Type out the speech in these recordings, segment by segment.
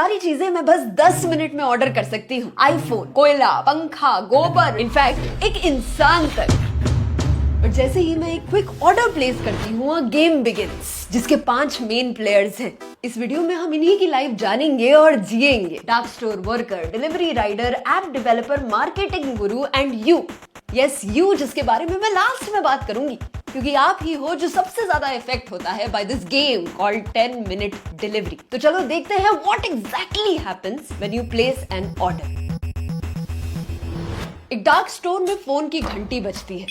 सारी चीजें मैं बस 10 मिनट में ऑर्डर कर सकती हूँ। आईफोन, कोयला, पंखा, गोबर, इनफैक्ट एक इंसान तक। और जैसे ही मैं एक क्विक ऑर्डर प्लेस करती हूँ, गेम बिगिंस, जिसके 5 मेन प्लेयर्स हैं। इस वीडियो में हम इन्हीं की लाइफ जानेंगे और जिएंगे। Dark store worker, delivery rider, app developer, marketing guru and you, yes you, जिसके बारे में मैं लास्ट में बात करूंगी, क्योंकि आप ही हो जो सबसे ज्यादा इफेक्ट होता है by this game called 10 minute delivery. तो चलो देखते हैं what exactly happens when you place an order. एक डार्क स्टोर में फोन की घंटी बजती है।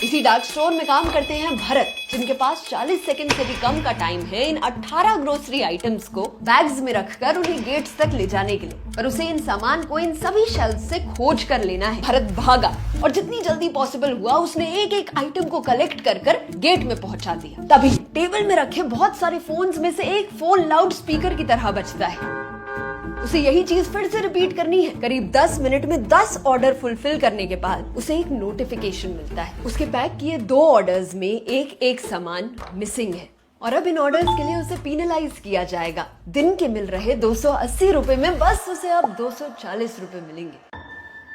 इसी डार्क स्टोर में काम करते हैं भरत, जिनके पास 40 सेकंड से भी कम का टाइम है इन 18 ग्रोसरी आइटम्स को बैग्स में रखकर उन्हें गेट्स तक ले जाने के लिए। पर उसे इन सामान को इन सभी शेल्फ से खोज कर लेना है। भरत भागा और जितनी जल्दी पॉसिबल हुआ उसने एक एक आइटम को कलेक्ट कर कर गेट में पहुंचा दिया। तभी टेबल में रखे बहुत सारे फोन्स में से एक फोन लाउड स्पीकर की तरह बजता है। उसे यही चीज फिर से रिपीट करनी है। करीब 10 मिनट में 10 ऑर्डर फुलफिल करने के बाद उसे एक नोटिफिकेशन मिलता है। उसके पैक किए 2 ऑर्डर्स में एक सामान मिसिंग है और अब इन ऑर्डर्स के लिए उसे पेनलाइज किया जाएगा। दिन के मिल रहे 280 रुपए में बस उसे अब 240 रुपए मिलेंगे,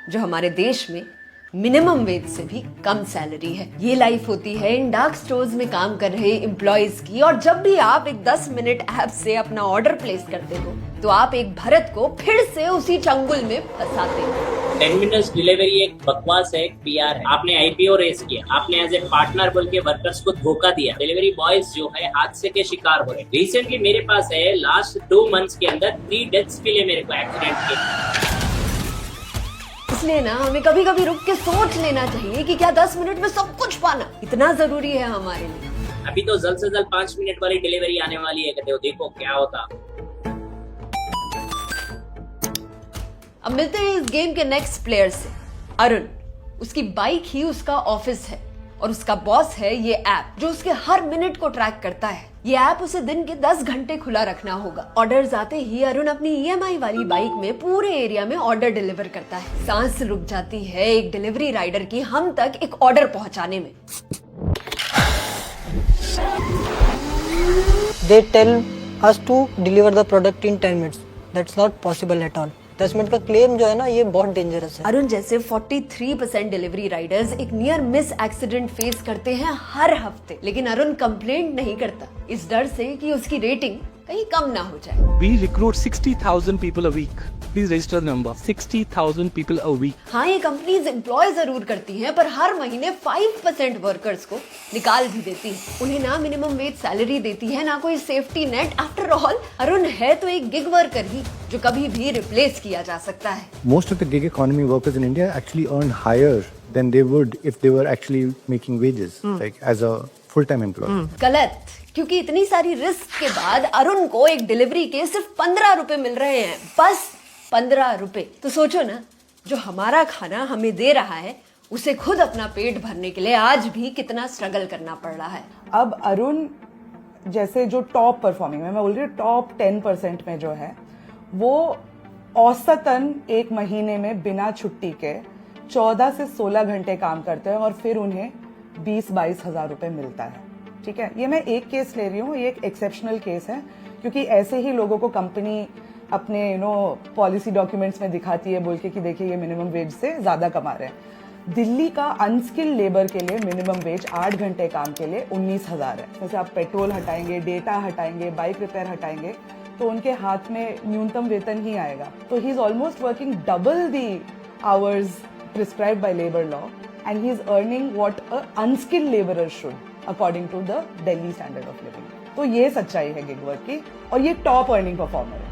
जो हमारे देश में मिनिमम वेज से भी कम सैलरी है। ये लाइफ होती है इन डार्क स्टोर्स में काम कर रहे एम्प्लॉइज की। और जब भी आप एक 10 मिनट ऐप से अपना ऑर्डर प्लेस करते हो तो आप एक भरत को फिर से उसी चंगुल में फंसाते हो। 10 मिनट्स डिलीवरी एक बकवास है, एक पीआर है। आपने आईपीओ रेस किया, आपने एज ए पार्टनर बोल के वर्कर्स को धोखा दिया। डिलीवरी बॉयज जो है हादसे के शिकार हो रहे। रिसेंटली मेरे पास है लास्ट 2 मंथ्स के अंदर 3 डेथ्स के लिए मेरे को एक्सीडेंट के। इसलिए ना हमें कभी कभी रुक के सोच लेना चाहिए कि क्या 10 मिनट में सब कुछ पाना इतना जरूरी है हमारे लिए। अभी तो जल्द से जल्द 5 मिनट वाली डिलीवरी आने वाली है, कहते हो देखो क्या होता। अब मिलते हैं इस गेम के नेक्स्ट प्लेयर से, अरुण। उसकी बाइक ही उसका ऑफिस है और उसका बॉस है ये ऐप, जो उसके हर मिनट को ट्रैक करता है। ये ऐप उसे दिन के 10 घंटे खुला रखना होगा। ऑर्डर्स आते ही अरुण अपनी ईएमआई वाली बाइक में पूरे एरिया में ऑर्डर डिलीवर करता है। सांस रुक जाती है एक डिलीवरी राइडर की हम तक एक ऑर्डर पहुंचाने में। They tell us to deliver the product in 10 minutes. That's not possible at all. 10 minute का क्लेम जो है ना, ये बहुत डेंजरस है। अरुण जैसे 43% डिलीवरी राइडर्स एक नियर मिस एक्सीडेंट फेस करते हैं हर हफ्ते, लेकिन अरुण कंप्लेंट नहीं करता, इस डर से कि उसकी रेटिंग कहीं कम ना हो जाए। We recruit 60,000 people a week. Please register the number. 60,000 people a week. हाँ, ये कंपनीज एम्प्लॉय जरूर करती हैं, पर हर महीने 5% वर्कर्स को निकाल भी देती है। उन्हें ना मिनिमम वेज सैलरी देती है, ना कोई safety net. After all Arun है तो एक गिग वर्कर ही, जो कभी भी रिप्लेस किया जा सकता है। Most of the gig economy workers in India actually earn higher than they would if they were actually making wages, like as a full-time employee. गलत, क्योंकि इतनी सारी रिस्क के बाद अरुण को एक डिलीवरी के सिर्फ 15 रुपए मिल रहे हैं, बस 15 रुपए। तो सोचो ना, जो हमारा खाना हमें दे रहा है उसे खुद अपना पेट भरने के लिए आज भी कितना स्ट्रगल करना पड़ रहा है। अब अरुण जैसे जो टॉप परफॉर्मिंग में, मैं बोल रही हूँ टॉप 10% में जो है, वो औसतन एक महीने में बिना छुट्टी के 14 से 16 घंटे काम करते हैं और फिर उन्हें 20-22 हजार रुपए मिलता है। ठीक है, ये मैं एक केस ले रही हूँ, ये एक एक्सेप्शनल केस है, क्योंकि ऐसे ही लोगों को कंपनी अपने पॉलिसी डॉक्यूमेंट्स में दिखाती है बोल के कि देखिए ये मिनिमम वेज से ज्यादा कमा रहे हैं। दिल्ली का अनस्किल्ड लेबर के लिए मिनिमम वेज 8 घंटे काम के लिए 19,000 है। जैसे आप पेट्रोल हटाएंगे, डेटा हटाएंगे, बाइक रिपेयर हटाएंगे, तो उनके हाथ में न्यूनतम वेतन ही आएगा। तो he is almost working double the hours prescribed by labour law and he is earning what a unskilled labourer should according to the Delhi standard of living. तो ये सच्चाई है गिग वर्क की, और ये टॉप अर्निंग परफॉर्मर है।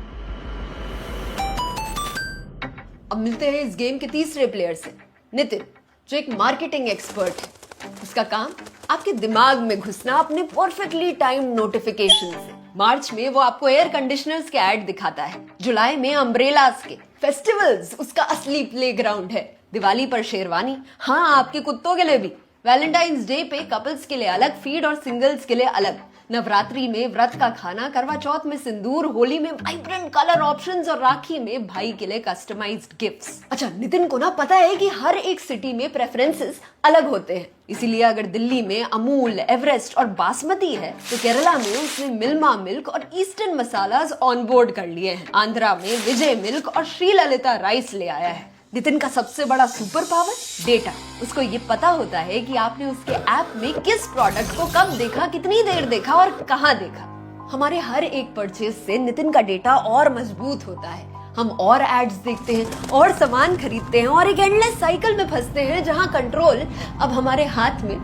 अब मिलते हैं इस गेम के तीसरे प्लेयर से, नितिन, जो एक मार्केटिंग एक्सपर्ट है। उसका काम आपके दिमाग में घुसना अपने परफेक्टली टाइम नोटिफिकेशन से। मार्च में वो आपको एयर कंडीशनर्स के ऐड दिखाता है, जुलाई में अम्ब्रेलास के। फेस्टिवल्स उसका असली प्लेग्राउंड है। दिवाली पर शेरवानी, हाँ आपके कुत्तों के लिए भी। वैलेंटाइंस डे पे कपल्स के लिए अलग फीड और सिंगल्स के लिए अलग। नवरात्रि में व्रत का खाना, करवा चौथ में सिंदूर, होली में वाइब्रेंट कलर ऑप्शंस और राखी में भाई के लिए कस्टमाइज्ड गिफ्ट्स। अच्छा, नितिन को ना पता है कि हर एक सिटी में प्रेफरेंसेस अलग होते हैं, इसीलिए अगर दिल्ली में अमूल, एवरेस्ट और बासमती है तो केरला में उसने मिल्मा मिल्क और ईस्टर्न मसालास ऑन बोर्ड कर लिए हैं। आंध्रा में विजय मिल्क और श्री ललिता राइस ले आया है। नितिन का सबसे बड़ा सुपर पावर डेटा। उसको ये पता होता है कि आपने उसके ऐप में किस प्रोडक्ट को कब देखा, कितनी देर देखा और कहां देखा। हमारे हर एक परचेज से नितिन का डेटा और मजबूत होता है। हम और एड्स देखते हैं और सामान खरीदते हैं और एक एंडलेस साइकिल में फंसते हैं जहां कंट्रोल अब हमारे हाथ में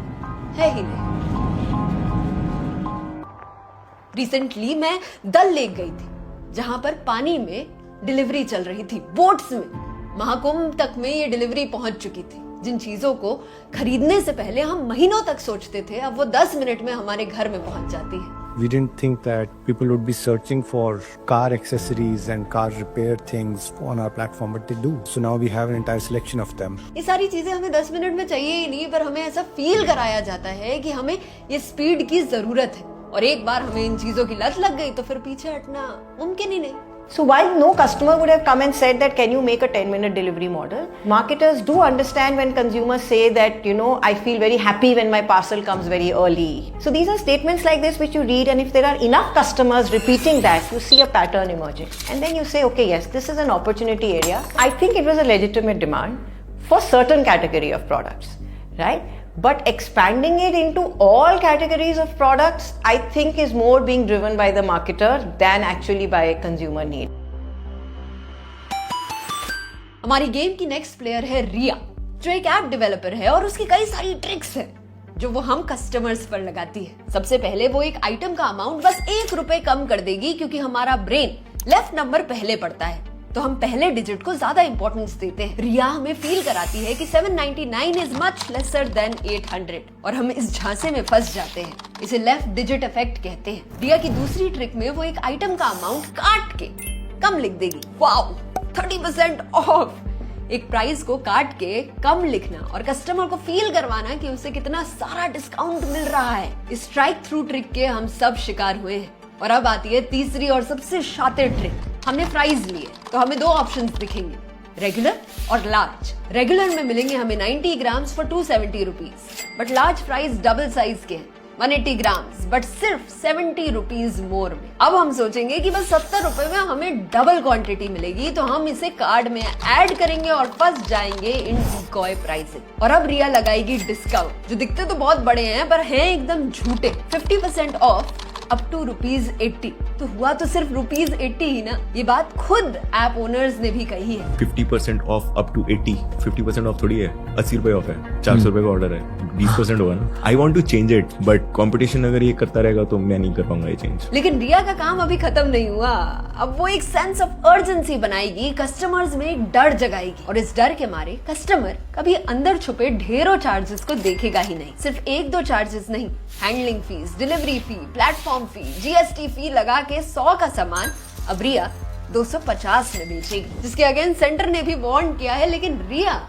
है ही नहीं। रिसेंटली मैं डल लेक गई थी, जहां पर पानी में डिलीवरी चल रही थी, बोट्स में। महाकुंभ तक में ये डिलीवरी पहुंच चुकी थी। जिन चीजों को खरीदने से पहले हम महीनों तक सोचते थे, अब वो 10 मिनट में हमारे घर में पहुंच जाती है। We didn't think that people would be searching for car accessories and car repair things on our platform, but they do. So now we have an entire selection of them. ये सारी चीजें हमें 10 मिनट में चाहिए ही नहीं, पर हमें ऐसा फील कराया जाता है कि हमें ये स्पीड की जरूरत है, और एक बार हमें इन चीजों की लत लग गई तो फिर पीछे हटना मुमकिन ही नहीं। So while no customer would have come and said that can you make a 10-minute delivery model, marketers do understand when consumers say that, I feel very happy when my parcel comes very early. So these are statements like this which you read, and if there are enough customers repeating that, you see a pattern emerging. And then you say, okay, yes, this is an opportunity area. I think it was a legitimate demand for certain category of products, right? But expanding it into all categories of products, I think is more being driven by the marketer than actually by consumer need. हमारी game की next player है रिया, जो एक app developer है और उसकी कई सारी ट्रिक्स है जो वो हम कस्टमर्स पर लगाती है। सबसे पहले वो एक आइटम का अमाउंट बस 1 रुपए कम कर देगी, क्योंकि हमारा ब्रेन लेफ्ट नंबर पहले पड़ता है, तो हम पहले डिजिट को ज्यादा इंपॉर्टेंस देते हैं। रिया हमें फील कराती है कि 799 इज मच लेसर देन 800, और हम इस झांसे में फंस जाते हैं। इसे लेफ्ट डिजिट इफेक्ट कहते हैं। रिया की दूसरी ट्रिक में वो एक आइटम का अमाउंट काट के कम लिख देगी। Wow, 30% of. एक प्राइस को काट के कम लिखना और कस्टमर को फील करवाना कि उसे कितना सारा डिस्काउंट मिल रहा है। इस स्ट्राइक थ्रू ट्रिक के हम सब शिकार हुए हैं। और अब आती है तीसरी और सबसे शातिर ट्रिक। हमने प्राइस लिए तो हमें 2 ऑप्शंस दिखेंगे, रेगुलर और लार्ज। रेगुलर में मिलेंगे हमें 90 grams for 270 rupees, but large price double size के हैं, 180 ग्राम्स बट सिर्फ 70 रुपीज मोर में। अब हम सोचेंगे कि बस 70 रुपए में हमें डबल क्वांटिटी मिलेगी, तो हम इसे कार्ड में ऐड करेंगे और फंस जाएंगे इन डिकॉय प्राइसिंग। और अब रिया लगाएगी डिस्काउंट, जो दिखते तो बहुत बड़े हैं पर हैं एकदम झूठे। 50% ऑफ अप टू ₹80। तो हुआ तो सिर्फ ₹80 ही ना। ये बात खुद ऐप ओनर्स ने भी कही है। 50% ऑफ अप टू 80। 50% ऑफ थोड़ी है, 80 रुपए ऑफ है, 400 रुपए का ऑर्डर है, 20% होगा ना। I want to change it, but competition अगर ये करता रहेगा तो मैं नहीं कर पाऊंगा ये चेंज। लेकिन रिया का काम अभी खत्म नहीं हुआ। अब वो एक सेंस ऑफ अर्जेंसी बनाएगी, कस्टमर्स में एक डर जगाएगी, और इस डर के मारे कस्टमर कभी अंदर छुपे ढेरों चार्जेस को देखेगा ही नहीं। सिर्फ 1-2 चार्जेस नहीं, हैंडलिंग फीस, डिलीवरी फी, प्लेटफॉर्म फी, GST फी लगा के 100 का सामान अब रिया 250 में बेचेगी, जिसके अगेंस्ट सेंटर ने भी वार्न किया है, लेकिन रिया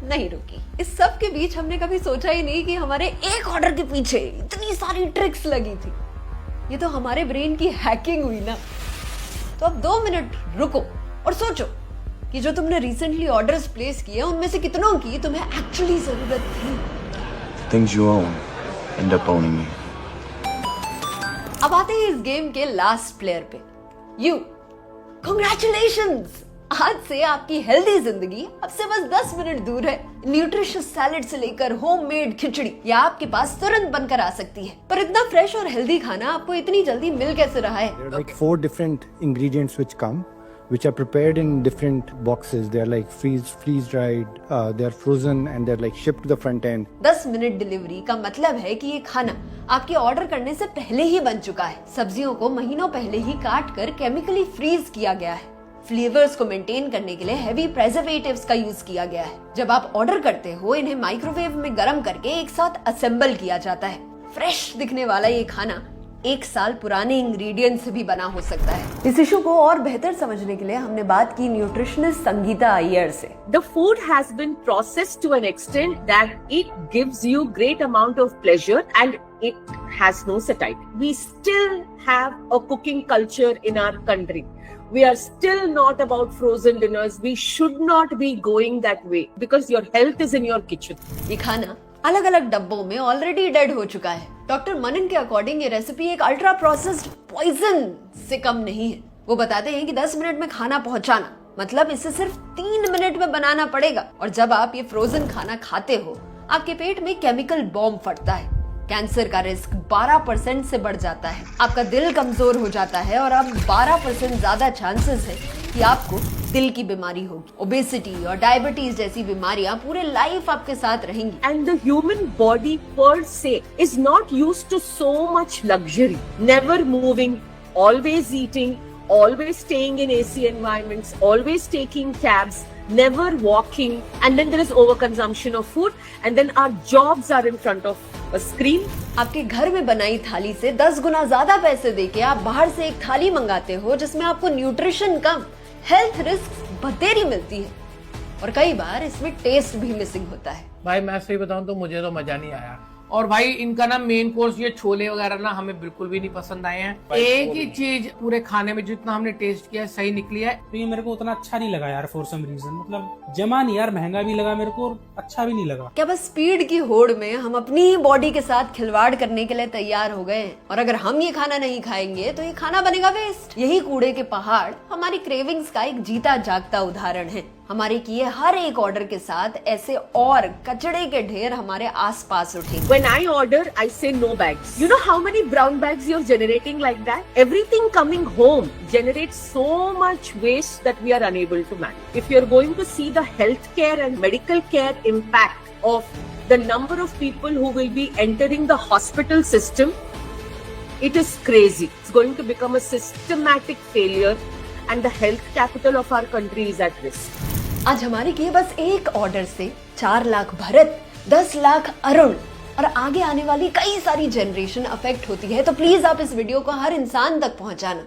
नहीं रुकी। इस सब के बीच हमने कभी सोचा ही नहीं कि हमारे एक ऑर्डर के पीछे इतनी सारी ट्रिक्स लगी थी। ये तो हमारे ब्रेन की हैकिंग हुई ना। तो अब 2 मिनट रुको और सोचो कि जो तुमने रिसेंटली ऑर्डर्स प्लेस किए उनमें से कितनों की तुम्हें एक्चुअली जरूरत थी। Things you own end up owning you. अब आते हैं इस गेम के लास्ट प्लेयर पे, यू। कांग्रेचुलेशंस! आज से आपकी हेल्दी जिंदगी अब से बस 10 मिनट दूर है। न्यूट्रिशियस सैलेड से लेकर होममेड खिचड़ी या आपके पास तुरंत बनकर आ सकती है। पर इतना फ्रेश और हेल्दी खाना आपको इतनी जल्दी मिल कैसे रहा है? There are like 4 different ingredients which come, which are prepared in different boxes. They are like freeze dried, they are frozen and they're like shipped to the front end. 10 minute delivery का मतलब है कि ये खाना आपके order करने से पहले ही बन चुका है। सब्जियों को महीनों पहले ही काट कर केमिकली फ्रीज किया गया है। फ्लेवर्स को मेंटेन करने के लिए हेवी प्रेजर्वेटिव्स का यूज किया गया है। जब आप ऑर्डर करते हो, इन्हें माइक्रोवेव में गर्म करके एक साथ असेंबल किया जाता है। फ्रेश दिखने वाला ये खाना 1 साल पुराने इंग्रेडिएंट्स से भी बना हो सकता है। इस इशू को और बेहतर समझने के लिए हमने बात की न्यूट्रिशनिस्ट संगीता अय्यर से। The food has been processed to an extent that it gives you great amount of pleasure and it has no satiety. We still have a cooking culture in our country. We are still not about frozen dinners. We should not be going that way because your health is in your kitchen. ये खाना अलग अलग डब्बों में already dead हो चुका है। Doctor मनन के अकॉर्डिंग ये रेसिपी एक अल्ट्रा प्रोसेस्ड पॉइजन से कम नहीं है। वो बताते हैं कि 10 मिनट में खाना पहुंचाना मतलब इसे सिर्फ 3 मिनट में बनाना पड़ेगा, और जब आप ये फ्रोजन खाना खाते हो आपके पेट में केमिकल बॉम्ब फटता है, कैंसर का रिस्क 12% से बढ़ जाता है, आपका दिल कमजोर हो जाता है और अब 12% ज्यादा चांसेस है कि आपको दिल की बीमारी होगी। ओबेसिटी और डायबिटीज जैसी बीमारियां पूरे लाइफ आपके साथ रहेंगी। And the human body per se is not used to so much luxury. Never moving, always eating, always staying in AC environments, always taking cabs, never walking, and then there is overconsumption of food, and then our jobs are in front of a screen. आपके घर में बनाई थाली से 10 गुना ज्यादा पैसे देके आप बाहर से एक थाली मंगाते हो जिसमें आपको न्यूट्रिशन कम, हेल्थ रिस्क बतेरी मिलती है, और कई बार इसमें टेस्ट भी मिसिंग होता है। भाई मैं सही बताऊं तो मुझे तो मजा नहीं आया, और भाई इनका ना मेन कोर्स ये छोले वगैरह ना हमें बिल्कुल भी नहीं पसंद आए हैं। एक ही चीज पूरे खाने में जितना हमने टेस्ट किया सही निकली है। तो ये मेरे को उतना अच्छा नहीं लगा यार, फॉर सम रीजन, मतलब जमा नहीं यार, महंगा भी लगा मेरे को और अच्छा भी नहीं लगा। क्या बस स्पीड की होड़ में हम अपनी बॉडी के साथ खिलवाड़ करने के लिए तैयार हो गए हैं, और अगर हम ये खाना नहीं खाएंगे तो ये खाना बनेगा वेस्ट। यही कूड़े के पहाड़ हमारी क्रेविंग्स का एक जीता जागता उदाहरण है। हमारे किए हर एक ऑर्डर के साथ ऐसे और कचड़े के ढेर हमारे आसपास उठेंगे। When I order, I say no bags. You know how many brown bags you're generating like that? Everything coming home generates so much waste that we are unable to manage. If you're going to see the healthcare and medical care impact of the number of people who will be entering the hospital system, it is crazy. It's going to become a systematic failure and the health capital of our country is at risk. आज हमारे किए बस एक order से 4 लाख भरत, 10 लाख अरुण और आगे आने वाली कई सारी जनरेशन अफेक्ट होती है। तो प्लीज आप इस वीडियो को हर इंसान तक पहुंचाना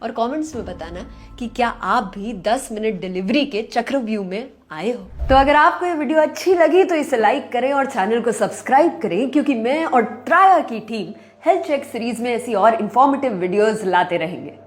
और कमेंट्स में बताना कि क्या आप भी 10 मिनट डिलीवरी के चक्रव्यूह में आए हो। तो अगर आपको ये वीडियो अच्छी लगी तो इसे लाइक करें और चैनल को सब्सक्राइब करें, क्योंकि मैं और ट्राया की टीम हेल्थ चेक सीरीज में ऐसी और इंफॉर्मेटिव वीडियोस लाते रहेंगे।